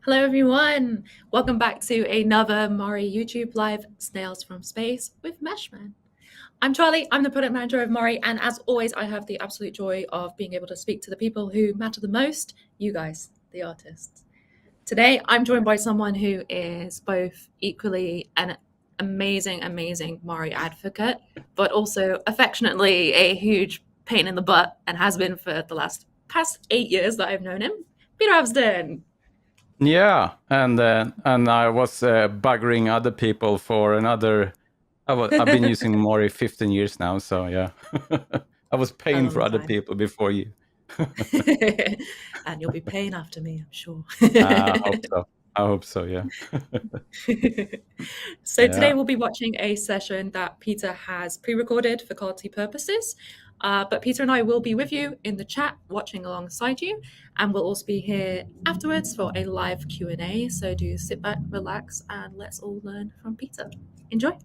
Hello everyone! Welcome back to another Mari YouTube Live Snails from Space with Meshmen. I'm Charlie, I'm the product manager of Mari, and as always I have the absolute joy of being able to speak to the people who matter the most, you guys, the artists. Today I'm joined by someone who is both equally an amazing Mari advocate, but also affectionately a huge pain in the butt, and has been for the past 8 years that I've known him, Peter Aversten. Yeah, and I was buggering other people for another. I've been using Mari 15 years now, so yeah, I was paying for other people before you. And you'll be paying after me, I'm sure. I hope so, yeah. So today we'll be watching a session that Peter has pre-recorded for quality purposes. But Peter and I will be with you in the chat, watching alongside you, and we'll also be here afterwards for a live Q&A. So do sit back, relax, and let's all learn from Peter. Enjoy.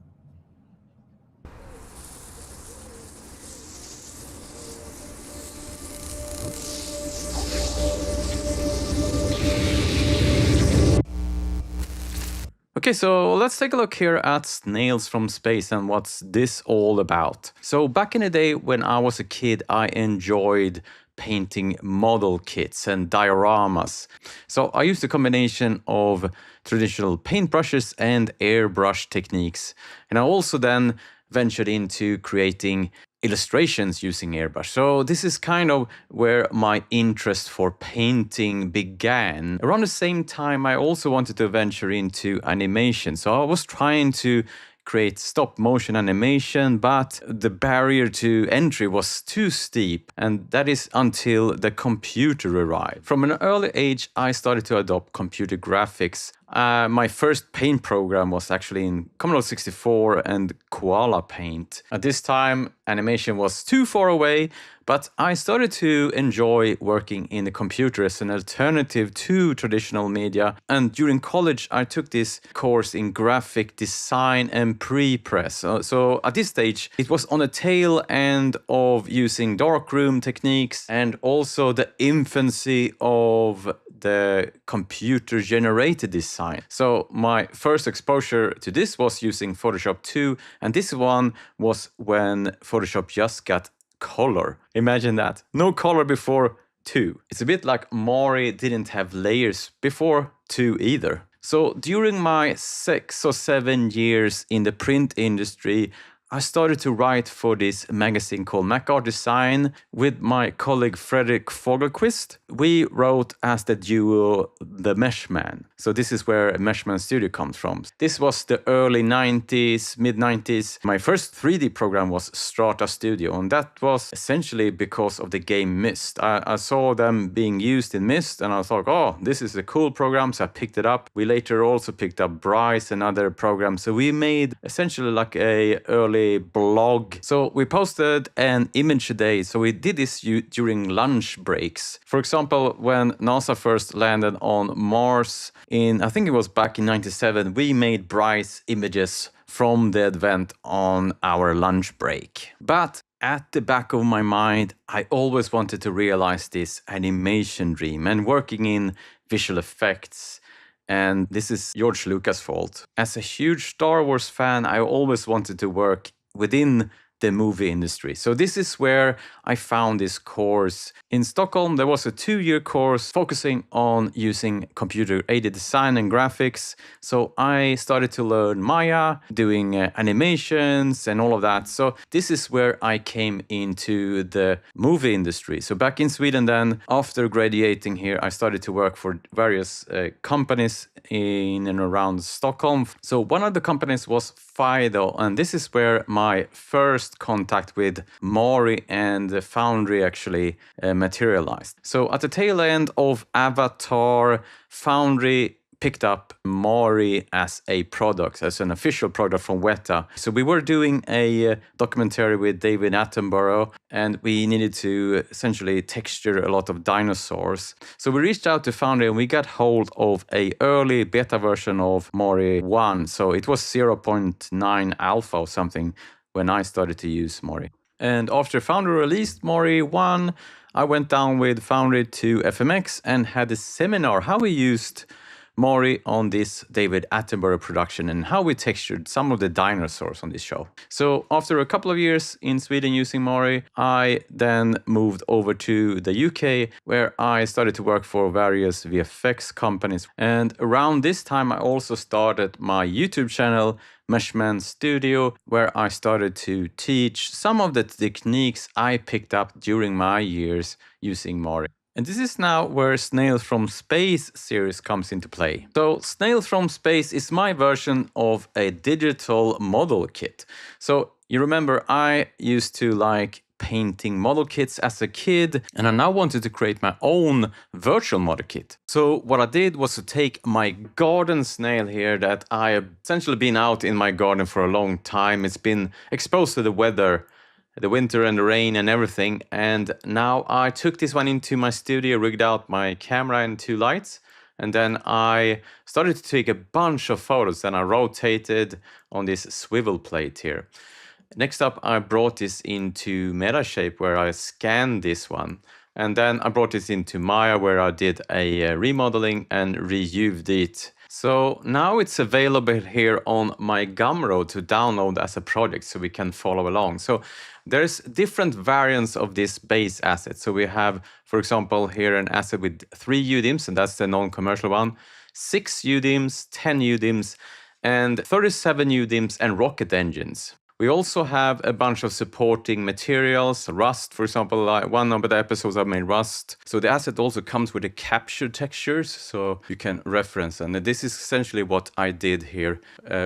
Okay, so let's take a look here at Snails from Space and what's this all about. So back in the day when I was a kid, I enjoyed painting model kits and dioramas. So I used a combination of traditional paintbrushes and airbrush techniques. And I also then ventured into creating illustrations using airbrush. So this is kind of where my interest for painting began. Around the same time, I also wanted to venture into animation. So I was trying to create stop motion animation, but the barrier to entry was too steep, and that is until the computer arrived. From an early age, I started to adopt computer graphics. My first paint program was actually in Commodore 64 and Koala Paint. At this time, animation was too far away, but I started to enjoy working in the computer as an alternative to traditional media. And during college, I took this course in graphic design and pre-press. So at this stage, it was on the tail end of using darkroom techniques and also the infancy of the computer-generated design. So my first exposure to this was using Photoshop 2, and this one was when Photoshop just got color. Imagine that. No color before 2. It's a bit like Mari didn't have layers before 2 either. So during my 6 or 7 years in the print industry, I started to write for this magazine called Mac Art Design with my colleague Fredrik Fogelquist. We wrote as the duo The Meshmen. So this is where Meshmen Studio comes from. This was the early 90s, mid-90s. My first 3D program was Strata Studio, and that was essentially because of the game Myst. I saw them being used in Myst, and I thought, oh, this is a cool program, so I picked it up. We later also picked up Bryce and other programs. So we made essentially like a early blog. So we posted an image a day. So we did this during lunch breaks. For example, when NASA first landed on Mars I think it was back in 97, we made Bryce images from the event on our lunch break. But at the back of my mind, I always wanted to realize this animation dream and working in visual effects. And this is George Lucas' fault. As a huge Star Wars fan, I always wanted to work within the movie industry. So this is where I found this course. In Stockholm, there was a 2-year course focusing on using computer-aided design and graphics. So I started to learn Maya, doing animations and all of that. So this is where I came into the movie industry. So back in Sweden then, after graduating here, I started to work for various companies in and around Stockholm. So one of the companies was Fido, and this is where my first contact with Mari and the Foundry actually materialized. So at the tail end of Avatar, Foundry picked up Mari as a product, as an official product from Weta. So we were doing a documentary with David Attenborough, and we needed to essentially texture a lot of dinosaurs. So we reached out to Foundry and we got hold of a early beta version of Mari 1. So it was 0.9 alpha or something when I started to use Mari. And after Foundry released Mari 1, I went down with Foundry to FMX and had a seminar how we used Mari on this David Attenborough production and how we textured some of the dinosaurs on this show. So after a couple of years in Sweden using Mari, I then moved over to the UK where I started to work for various VFX companies. And around this time, I also started my YouTube channel, Meshmen Studio, where I started to teach some of the techniques I picked up during my years using Mari. And this is now where Snails from Space series comes into play. So Snails from Space is my version of a digital model kit. So you remember I used to like painting model kits as a kid, and I now wanted to create my own virtual model kit. So what I did was to take my garden snail here that I have essentially been out in my garden for a long time. It's been exposed to the weather, the winter and the rain and everything. And now I took this one into my studio, rigged out my camera and 2 lights. And then I started to take a bunch of photos and I rotated on this swivel plate here. Next up, I brought this into Metashape where I scanned this one. And then I brought this into Maya where I did a remodeling and reused it. So now it's available here on my Gumroad to download as a project so we can follow along. So there's different variants of this base asset. So we have, for example, here an asset with 3 UDIMs, and that's the non-commercial one, 6 UDIMs, 10 UDIMs, and 37 UDIMs and rocket engines. We also have a bunch of supporting materials, Rust, for example, like one of the episodes I made Rust. So the asset also comes with the capture textures, so you can reference. And this is essentially what I did here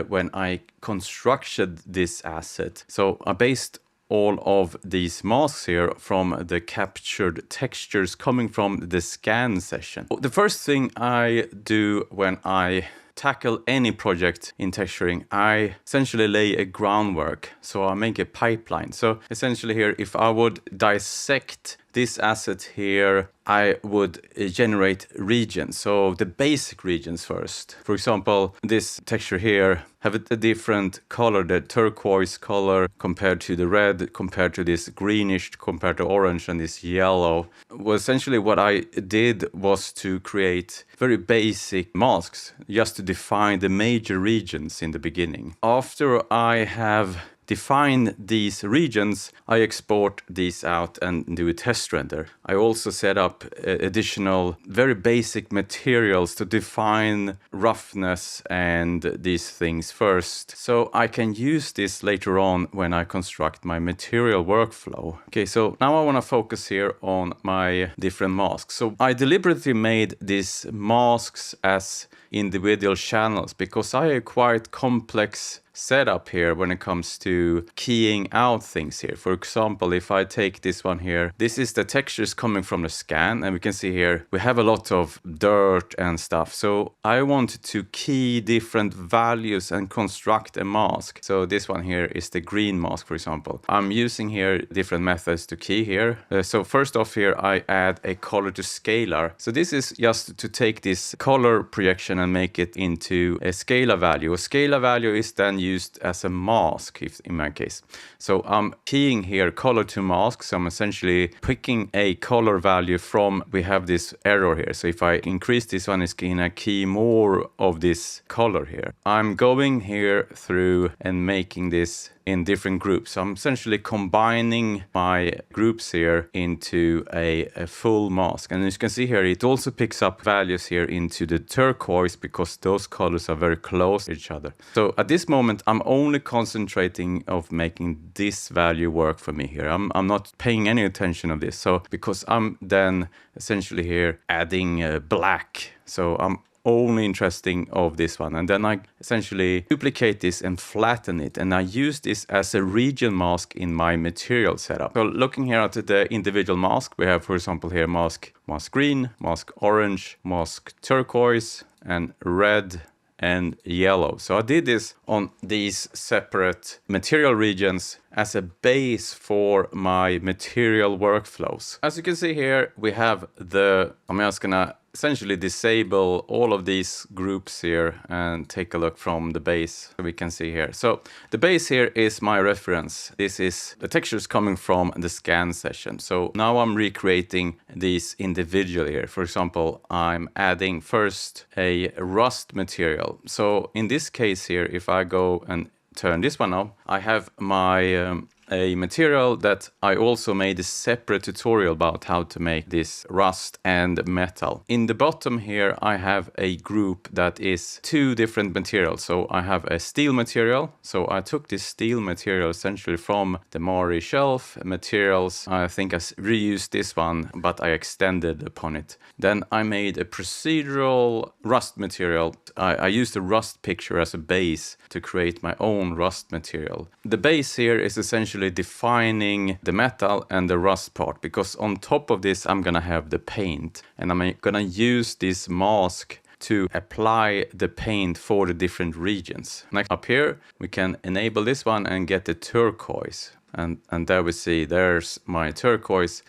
when I constructed this asset. So I based all of these masks here from the captured textures coming from the scan session. The first thing I do when I tackle any project in texturing, I essentially lay a groundwork. So I make a pipeline. So essentially here, if I would dissect this asset here, I would generate regions. So the basic regions first. For example, this texture here have a different color, the turquoise color compared to the red, compared to this greenish, compared to orange and this yellow. Well, essentially what I did was to create very basic masks just to define the major regions in the beginning. After I have define these regions, I export these out and do a test render. I also set up additional very basic materials to define roughness and these things first. So I can use this later on when I construct my material workflow. Okay, so now I want to focus here on my different masks. So I deliberately made these masks as individual channels because I have quite complex setup here when it comes to keying out things here. For example, if I take this one here, this is the textures coming from the scan, and we can see here we have a lot of dirt and stuff. So I want to key different values and construct a mask. So this one here is the green mask, for example. I'm using here different methods to key here. So first off here, I add a color to scalar. So this is just to take this color projection and make it into a scalar value. A scalar value is then used as a mask, if in my case. So I'm keying here color to mask. So I'm essentially picking a color value from, we have this error here. So if I increase this one, it's going to key more of this color here. I'm going here through and making this in different groups. So I'm essentially combining my groups here into a full mask. And as you can see here, it also picks up values here into the turquoise because those colors are very close to each other. So at this moment, I'm only concentrating of making this value work for me here. I'm not paying any attention of this. So because I'm then essentially here adding black. So I'm only interesting of this one, and then I essentially duplicate this and flatten it, and I use this as a region mask in my material setup. So looking here at the individual mask, we have, for example, here mask green, mask orange, mask turquoise, and red and yellow. So I did this on these separate material regions as a base for my material workflows. As you can see here, we have I'm just gonna essentially disable all of these groups here and take a look from the base we can see here. So the base here is my reference. This is the textures coming from the scan session. So now I'm recreating these individually here. For example, I'm adding first a rust material. So in this case here, if I go and turn this one on, I have my a material that I also made a separate tutorial about how to make this rust and metal. In the bottom here, I have a group that is two different materials. So I have a steel material. So I took this steel material essentially from the Mari의 shelf materials. I think I reused this one, but I extended upon it. Then I made a procedural rust material. I used a rust picture as a base to create my own rust material. The base here is essentially defining the metal and the rust part, because on top of this I'm gonna have the paint, and I'm gonna use this mask to apply the paint for the different regions. Next up here we can enable this one and get the turquoise, and there we see there's my turquoise.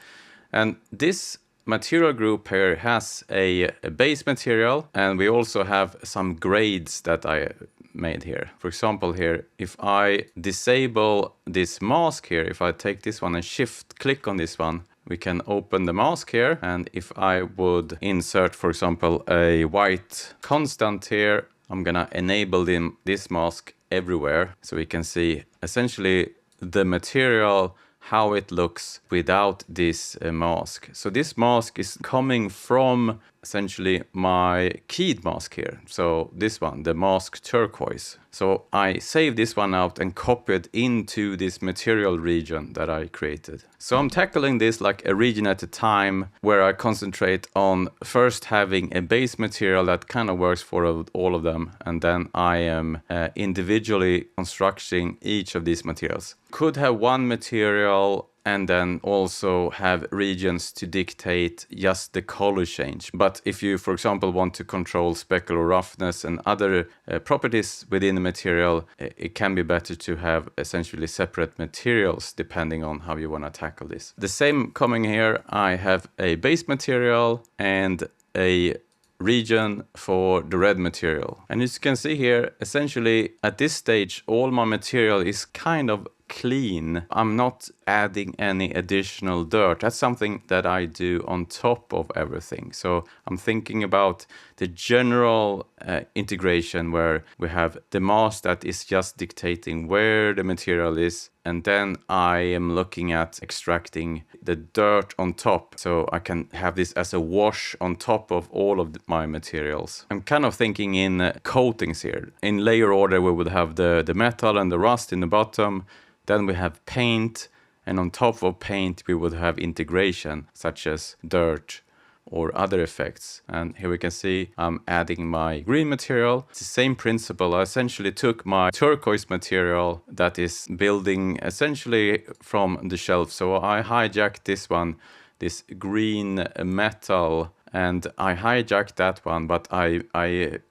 And this material group here has a base material, and we also have some grades that I made here. For example here, if I disable this mask here, if I take this one and shift click on this one, we can open the mask here. And if I would insert, for example, a white constant here, I'm gonna enable this mask everywhere, so we can see essentially the material, how it looks without this mask. So this mask is coming from essentially my keyed mask here. So this one, the mask turquoise. So I save this one out and copy it into this material region that I created. So I'm tackling this like a region at a time, where I concentrate on first having a base material that kind of works for all of them, and then I am individually constructing each of these materials. Could have one material and then also have regions to dictate just the color change. But if you, for example, want to control speckle or roughness and other properties within the material, it can be better to have essentially separate materials depending on how you want to tackle this. The same coming here, I have a base material and a region for the red material. And as you can see here, essentially at this stage, all my material is kind of clean. I'm not adding any additional dirt. That's something that I do on top of everything. So I'm thinking about the general integration, where we have the mask that is just dictating where the material is, and then I am looking at extracting the dirt on top, so I can have this as a wash on top of all of my materials. I'm kind of thinking in coatings here. In layer order, we would have the metal and the rust in the bottom. Then we have paint, and on top of paint we would have integration such as dirt or other effects. And here we can see I'm adding my green material. It's the same principle. I essentially took my turquoise material that is building essentially from the shelf. So I hijacked this one, this green metal, and I hijacked that one, but I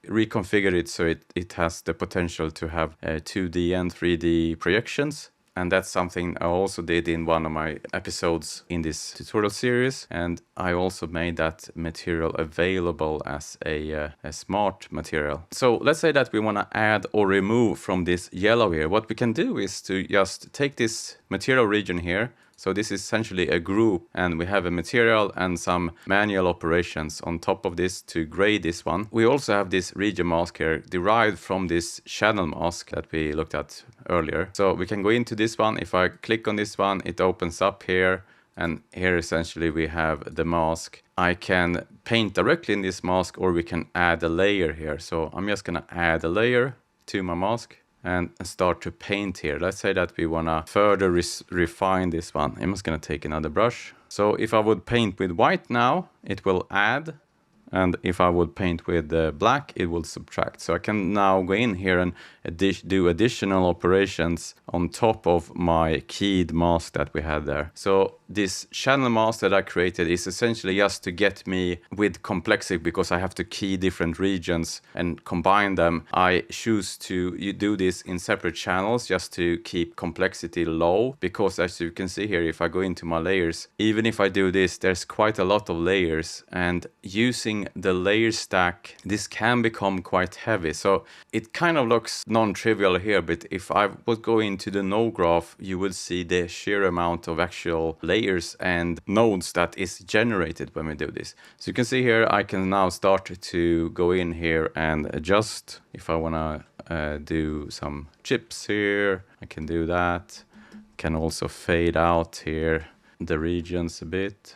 reconfigured it so it has the potential to have 2D and 3D projections. And that's something I also did in one of my episodes in this tutorial series. And I also made that material available as a smart material. So let's say that we want to add or remove from this yellow here. What we can do is to just take this material region here. So this is essentially a group, and we have a material and some manual operations on top of this to grade this one. We also have this region mask here derived from this channel mask that we looked at earlier. So we can go into this one. If I click on this one, it opens up here, and here essentially we have the mask. I can paint directly in this mask, or we can add a layer here. So I'm just gonna add a layer to my mask and start to paint here. Let's say that we want to further refine this one. I'm just going to take another brush. So if I would paint with white now, it will add. And if I would paint with black, it will subtract. So I can now go in here and do additional operations on top of my keyed mask that we had there. So this channel mask that I created is essentially just to get me with complexity, because I have to key different regions and combine them. I choose to do this in separate channels just to keep complexity low, because as you can see here, if I go into my layers, even if I do this, there's quite a lot of layers, and using using the layer stack, this can become quite heavy. So it kind of looks non-trivial here, but if I would go into the node graph, you would see the sheer amount of actual layers and nodes that is generated when we do this. So you can see here, I can now start to go in here and adjust. If I want to do some chips here, I can do that. Can also fade out here the regions a bit.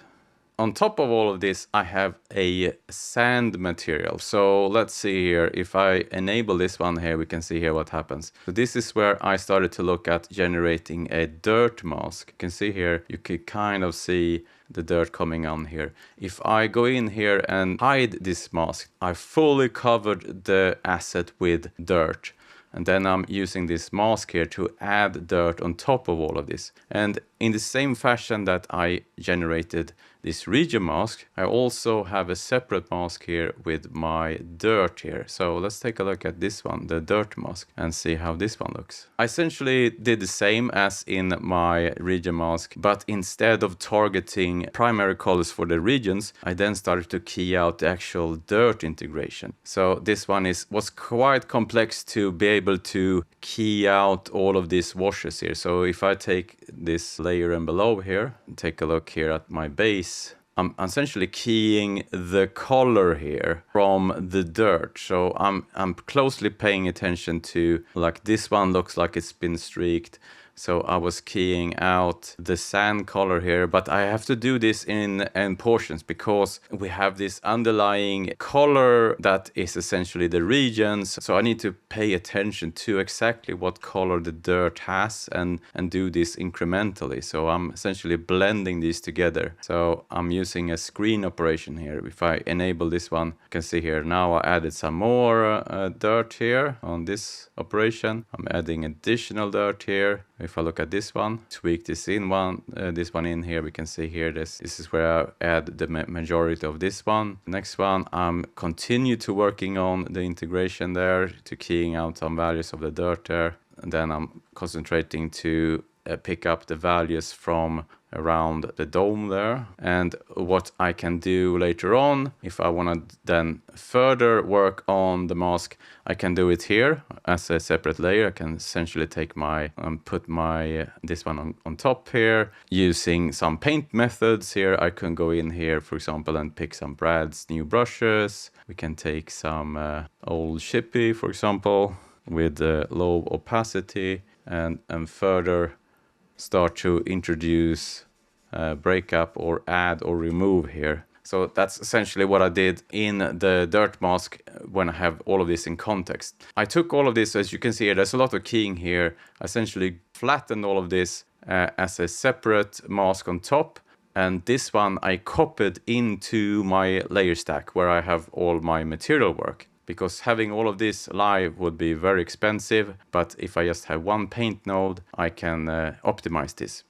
On top of all of this, I have a sand material. So let's see here, if I enable this one here, we can see here what happens. So this is where I started to look at generating a dirt mask. You can see here, you can kind of see the dirt coming on here. If I go in here and hide this mask, I fully covered the asset with dirt. And then I'm using this mask here to add dirt on top of all of this. And in the same fashion that I generated this region mask, I also have a separate mask here with my dirt here. So let's take a look at this one, the dirt mask, and see how this one looks. I essentially did the same as in my region mask, but instead of targeting primary colors for the regions, I then started to key out the actual dirt integration. So this one was quite complex to be able to key out all of these washes here. So if I take this layer and below here, take a look here at my base, I'm essentially keying the color here from the dirt. So I'm closely paying attention to, like, this one looks like it's been streaked. So I was keying out the sand color here, but I have to do this in portions because we have this underlying color that is essentially the regions. So I need to pay attention to exactly what color the dirt has and do this incrementally. So I'm essentially blending these together. So I'm using a screen operation here. If I enable this one, you can see here now I added some more dirt here on this operation. I'm adding additional dirt here. If I look at this one, tweak this one in here, we can see here this is where I add the majority of this one. Next one, I'm continue to working on the integration there, to keying out some values of the dirt there. And then I'm concentrating to pick up the values from around the dome there. And what I can do later on, if I want to then further work on the mask, I can do it here as a separate layer. I can essentially take my put my this one on top here using some paint methods here. I can go in here, for example, and pick some Brad's new brushes. We can take some old Shippy, for example, with low opacity, and further start to introduce break up or add or remove here. So that's essentially what I did in the dirt mask when I have all of this in context. I took all of this, as you can see here, there's a lot of keying here. I essentially flattened all of this as a separate mask on top. And this one I copied into my layer stack where I have all my material work. Because having all of this live would be very expensive, but if I just have one paint node, I can optimize this.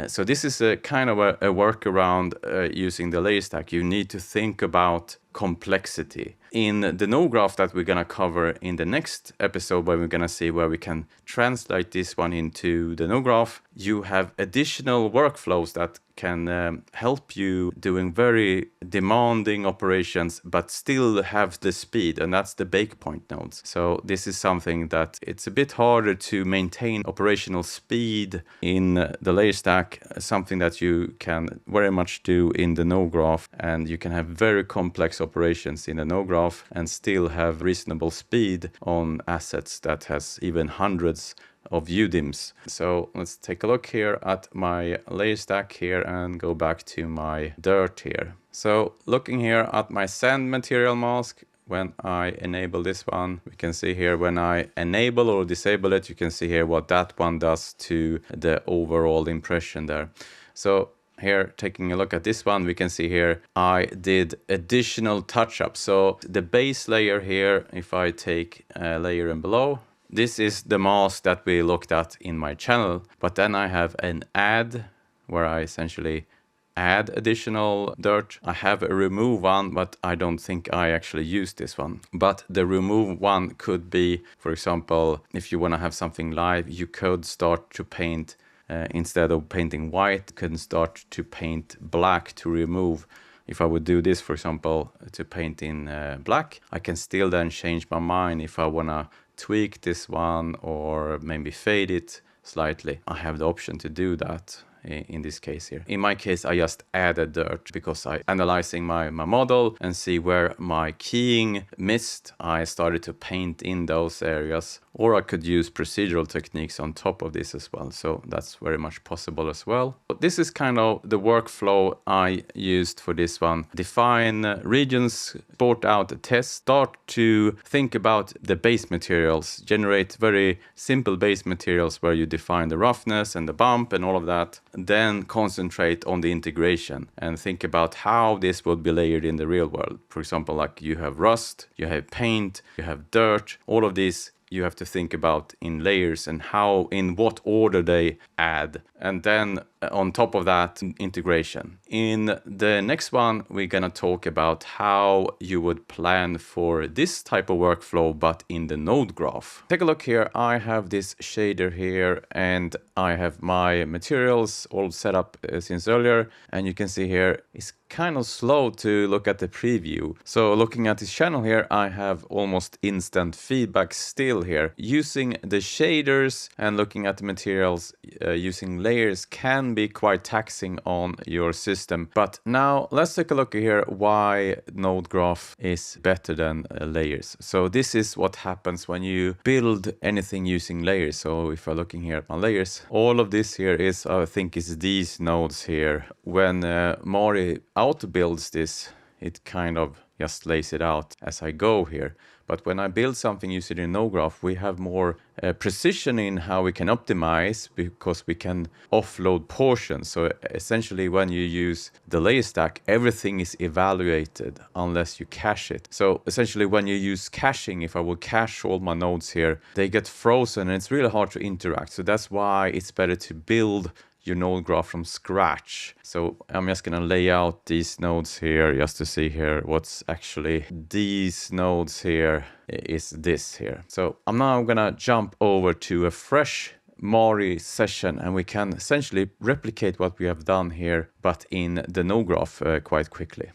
So this is a kind of a workaround using the layer stack. You need to think about complexity. In the node graph that we're going to cover in the next episode, where we're going to see where we can translate this one into the node graph, you have additional workflows that can help you doing very demanding operations, but still have the speed, and that's the bake point nodes. So this is something that it's a bit harder to maintain operational speed in the layer stack, something that you can very much do in the node graph, and you can have very complex operations in a node graph and still have reasonable speed on assets that has even hundreds of UDIMs. So let's take a look here at my layer stack here and go back to my dirt here. So looking here at my sand material mask, when I enable this one, we can see here when I enable or disable it, you can see here what that one does to the overall impression there. So here, taking a look at this one, we can see here I did additional touch-ups. So the base layer here, if I take a layer and below, this is the mask that we looked at in my channel. But then I have an add, where I essentially add additional dirt. I have a remove one, but I don't think I actually use this one. But the remove one could be, for example, if you want to have something live, you could start to paint instead of painting white, can start to paint black to remove if I would do this, for example, to paint in black, I can still then change my mind if I want to tweak this one or maybe fade it slightly. I have the option to do that in this case here. In my case, I just added dirt because I analyzing my model and see where my keying missed. I started to paint in those areas, or I could use procedural techniques on top of this as well. So that's very much possible as well. But this is kind of the workflow I used for this one. Define regions, sort out a test, start to think about the base materials, generate very simple base materials where you define the roughness and the bump and all of that. Then concentrate on the integration and think about how this would be layered in the real world. For example, like you have rust, you have paint, you have dirt, all of these you have to think about in layers and how, in what order they add. And then on top of that, integration. In the next one, we're gonna talk about how you would plan for this type of workflow, but in the node graph. Take a look here. I have this shader here and I have my materials all set up since earlier. And you can see here, it's kind of slow to look at the preview. So looking at this channel here, I have almost instant feedback still here. Using the shaders and looking at the materials using layers can be quite taxing on your system. But now let's take a look here why node graph is better than layers. So this is what happens when you build anything using layers. So if I'm looking here at my layers, all of this here is, I think is these nodes here. When Mari auto builds this, it kind of just lays it out as I go here. But when I build something using a node graph, we have more precision in how we can optimize because we can offload portions. So essentially when you use the layer stack, everything is evaluated unless you cache it. So essentially when you use caching, if I will cache all my nodes here, they get frozen and it's really hard to interact. So that's why it's better to build your node graph from scratch. So I'm just gonna lay out these nodes here just to see here what's actually these nodes here is this here. So I'm now gonna jump over to a fresh Mari session and we can essentially replicate what we have done here, but in the node graph quite quickly.